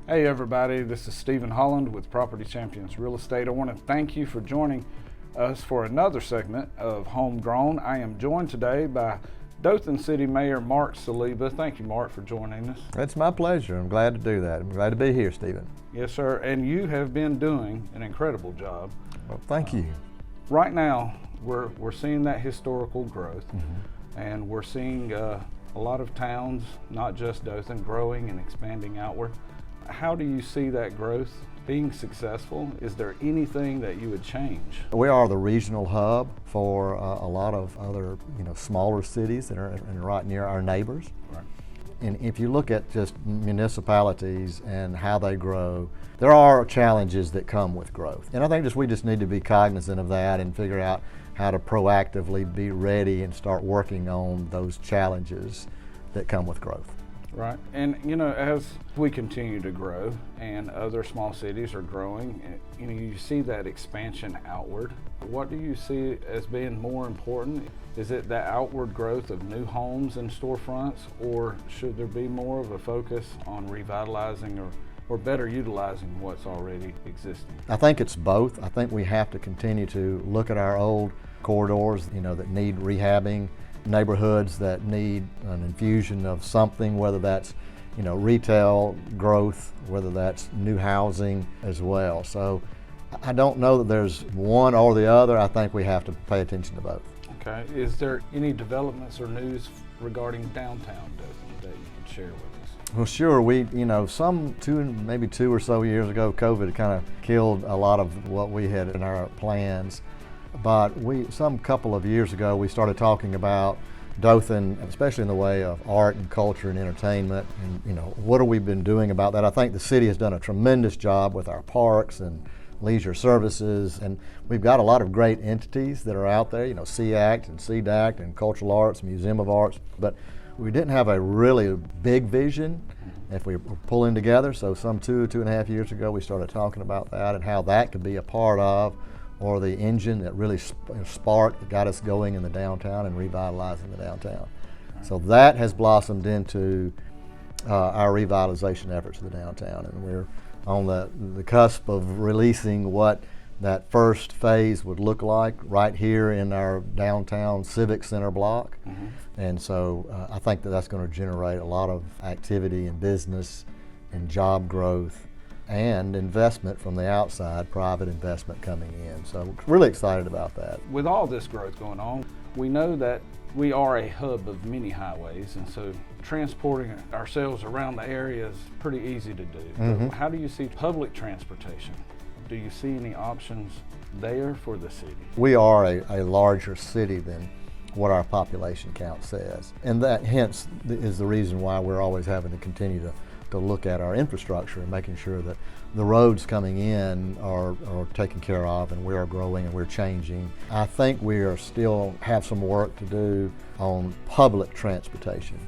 Hey everybody, this is Stephen Holland with Property Champions Real Estate. I want to thank you for joining us for another segment of Homegrown. I am joined today by Dothan City Mayor Mark Saliba. Thank you, Mark, for joining us. It's my pleasure. I'm glad to do that. I'm glad to be here, Stephen. Yes, sir, and you have been doing an incredible job. Well, thank you. Right now, we're seeing that historical growth, and we're seeing a lot of towns, not just Dothan, growing and expanding outward. How do you see that growth being successful? Is there anything that you would change? We are the regional hub for a lot of other, smaller cities that are right near our neighbors. Right. And if you look at just municipalities and how they grow, there are challenges that come with growth. And I think we just need to be cognizant of that and figure out how to proactively be ready and start working on those challenges that come with growth. Right, and as we continue to grow and other small cities are growing, you see that expansion outward. What do you see as being more important? Is it the outward growth of new homes and storefronts, or should there be more of a focus on revitalizing or better utilizing what's already existing? I think it's both. I think we have to continue to look at our old corridors, that need rehabbing, neighborhoods that need an infusion of something, whether that's retail growth, whether that's new housing as well. So I don't know that there's one or the other. I think we have to pay attention to both. Okay. Is there any developments or news regarding downtown Dothan that you could share with us? Well, sure. We, maybe two or so years ago, COVID kind of killed a lot of what we had in our plans. But some couple of years ago, we started talking about Dothan, especially in the way of art and culture and entertainment, and what have we been doing about that? I think the city has done a tremendous job with our parks and leisure services, and we've got a lot of great entities that are out there, SEACT and CDACT and Cultural Arts, Museum of Arts, but we didn't have a really big vision if we were pulling together. So some two and a half years ago, we started talking about that and how that could be a part of, or the engine that really sparked, that got us going in the downtown and revitalizing the downtown. Right. So that has blossomed into our revitalization efforts of the downtown, and we're on the cusp of releasing what that first phase would look like right here in our downtown civic center block. And so I think that's going to generate a lot of activity and business and job growth and investment from the outside, private investment coming in. So really excited about that. With all this growth going on, we know that we are a hub of many highways, and so transporting ourselves around the area is pretty easy to do. But how do you see public transportation? Do you see any options there for the city? We are a larger city than what our population count says, and that hence is the reason why we're always having to continue to look at our infrastructure and making sure that the roads coming in are taken care of, and we are growing and we're changing. I think we are still have some work to do on public transportation.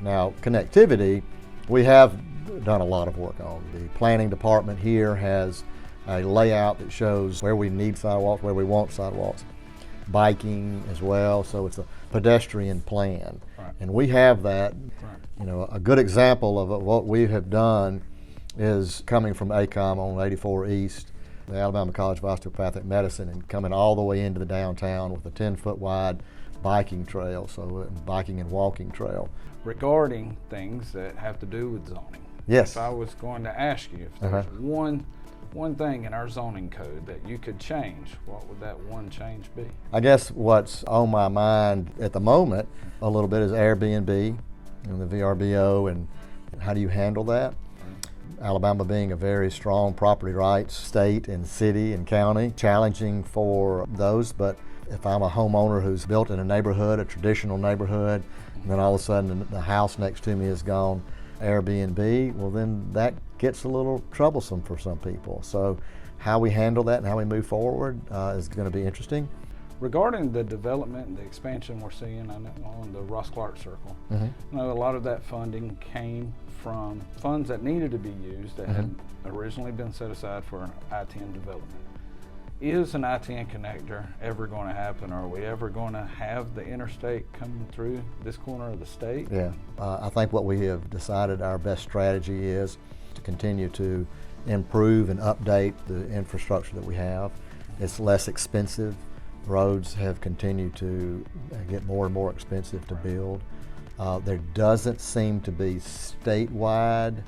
Now, connectivity, we have done a lot of work on. The planning department here has a layout that shows where we need sidewalks, where we want sidewalks, biking as well, so it's a pedestrian plan. Right. And we have that. Right. A good example of what we have done is coming from ACOM on 84 East, the Alabama College of Osteopathic Medicine, and coming all the way into the downtown with a 10-foot wide biking trail, so biking and walking trail. Regarding things that have to do with zoning. Yes. If I was going to ask you if there's one thing in our zoning code that you could change, what would that one change be? I guess what's on my mind at the moment a little bit is Airbnb and the VRBO, and how do you handle that? Alabama being a very strong property rights state and city and county, challenging for those, but if I'm a homeowner who's built in a neighborhood, a traditional neighborhood, and then all of a sudden the house next to me is gone Airbnb, well then that gets a little troublesome for some people. So how we handle that and how we move forward is going to be interesting. Regarding the development and the expansion we're seeing on the Ross Clark Circle, I know a lot of that funding came from funds that needed to be used that had originally been set aside for an I-10 development. Is an I-10 connector ever going to happen? Are we ever going to have the interstate coming through this corner of the state? Yeah, I think what we have decided our best strategy is to continue to improve and update the infrastructure that we have. It's less expensive. Roads have continued to get more and more expensive to build. There doesn't seem to be statewide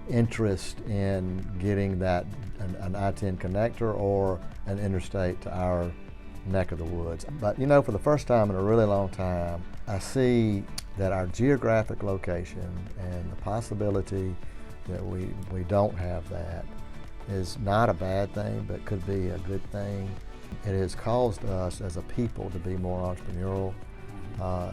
interest in getting that an I-10 connector or an interstate to our neck of the woods. But you know, for the first time in a really long time, I see that our geographic location and the possibility that we don't have that is not a bad thing, but could be a good thing. It has caused us as a people to be more entrepreneurial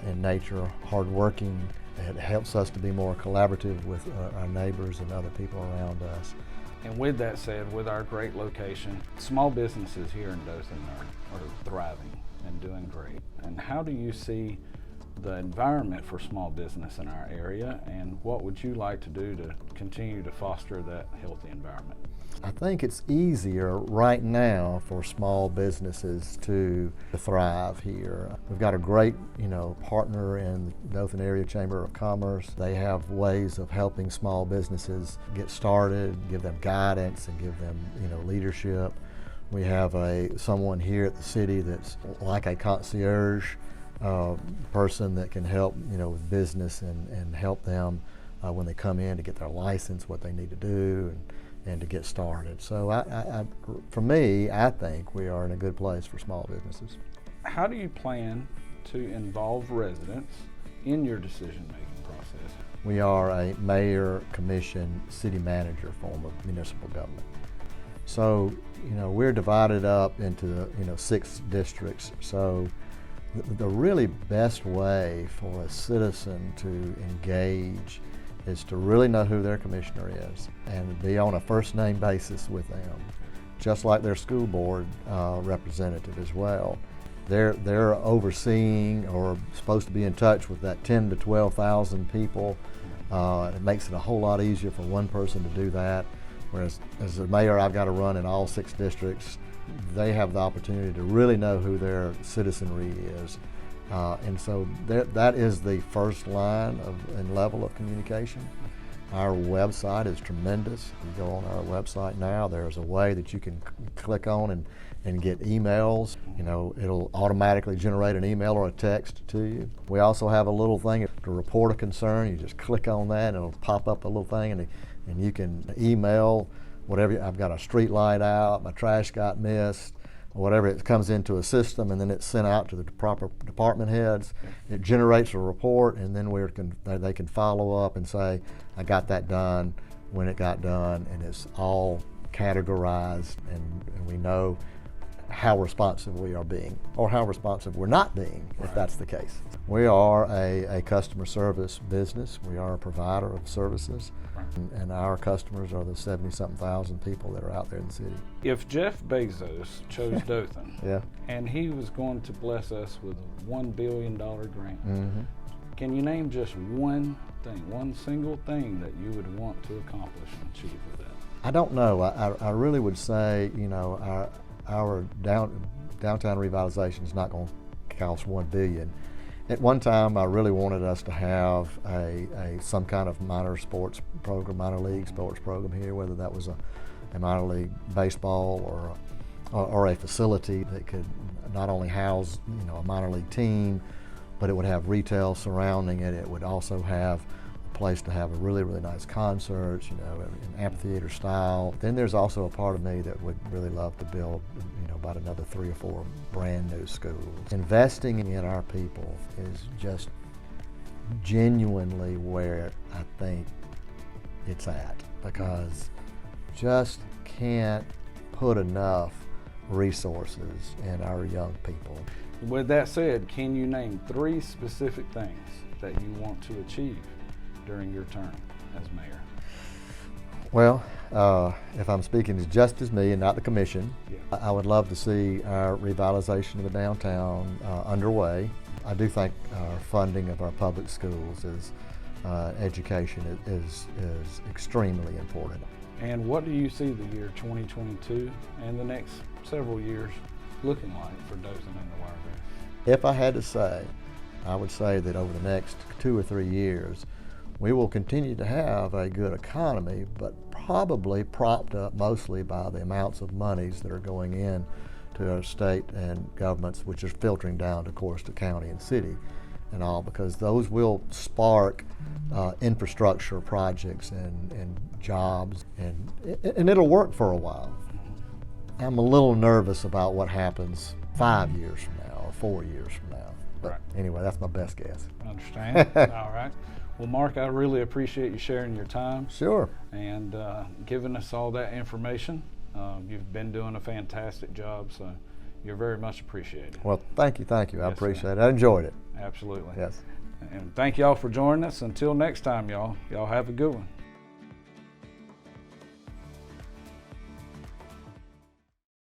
in nature, hardworking. It helps us to be more collaborative with our neighbors and other people around us. And with that said, with our great location, small businesses here in Dothan are thriving and doing great. And how do you see the environment for small business in our area, and what would you like to do to continue to foster that healthy environment? I think it's easier right now for small businesses to thrive here. We've got a great, partner in the Dothan Area Chamber of Commerce. They have ways of helping small businesses get started, give them guidance, and give them, leadership. We have someone here at the city that's like a concierge person that can help, with business and help them when they come in to get their license, what they need to do, and to get started. So for me, I think we are in a good place for small businesses. How do you plan to involve residents in your decision-making process? We are a mayor, commission, city manager form of municipal government. So, we're divided up into, 6 districts. So the really best way for a citizen to engage is to really know who their commissioner is and be on a first name basis with them, just like their school board representative as well. They're overseeing or supposed to be in touch with that 10 to 12,000 people. It makes it a whole lot easier for one person to do that, whereas as a mayor I've got to run in all 6 districts. They have the opportunity to really know who their citizenry is. And so that is the first line and level of communication. Our website is tremendous. You go on our website now, there's a way that you can click on and get emails. It'll automatically generate an email or a text to you. We also have a little thing to report a concern. You just click on that and it'll pop up a little thing and you can email whatever. I've got a street light out, my trash got missed, whatever. It comes into a system and then it's sent out to the proper department heads. It generates a report, and then they can follow up and say, I got that done, when it got done, and it's all categorized, and we know how responsive we are being or how responsive we're not being, if that's the case. We are a customer service business. We are a provider of services, and our customers are the 70-something thousand people that are out there in the city. If Jeff Bezos chose Dothan yeah. and he was going to bless us with a $1 billion grant, Mm-hmm. can you name just one thing, one single thing that you would want to accomplish and achieve with that? I don't know. I really would say, our downtown revitalization is not going to cost $1 billion. At one time, I really wanted us to have some kind of minor league sports program here, whether that was a minor league baseball or a facility that could not only house a minor league team, but it would have retail surrounding it. It would also have a place to have a really, really nice concerts, an amphitheater style. Then there's also a part of me that would really love to build, about another 3 or 4 brand new schools. Investing in our people is just genuinely where I think it's at, because just can't put enough resources in our young people. With that said, can you name 3 specific things that you want to achieve during your term as mayor? Well, if I'm speaking just as me and not the commission, yeah. I would love to see our revitalization of the downtown underway. I do think our funding of our public schools education is extremely important. And what do you see the year 2022 and the next several years looking like for Dothan and the Wiregrass? If I had to say, I would say that over the next 2 or 3 years, we will continue to have a good economy, but probably propped up mostly by the amounts of monies that are going in to our state and governments, which is filtering down, of course, to county and city and all, because those will spark infrastructure projects and jobs, and it'll work for a while. I'm a little nervous about what happens 5 years from now or 4 years from now. But anyway, that's my best guess. I understand. All right. Well, Mark, I really appreciate you sharing your time. Sure. And giving us all that information. You've been doing a fantastic job, so you're very much appreciated. Well, thank you. I Yes, appreciate it. I enjoyed it. Absolutely. Yes. And thank y'all for joining us. Until next time, y'all have a good one.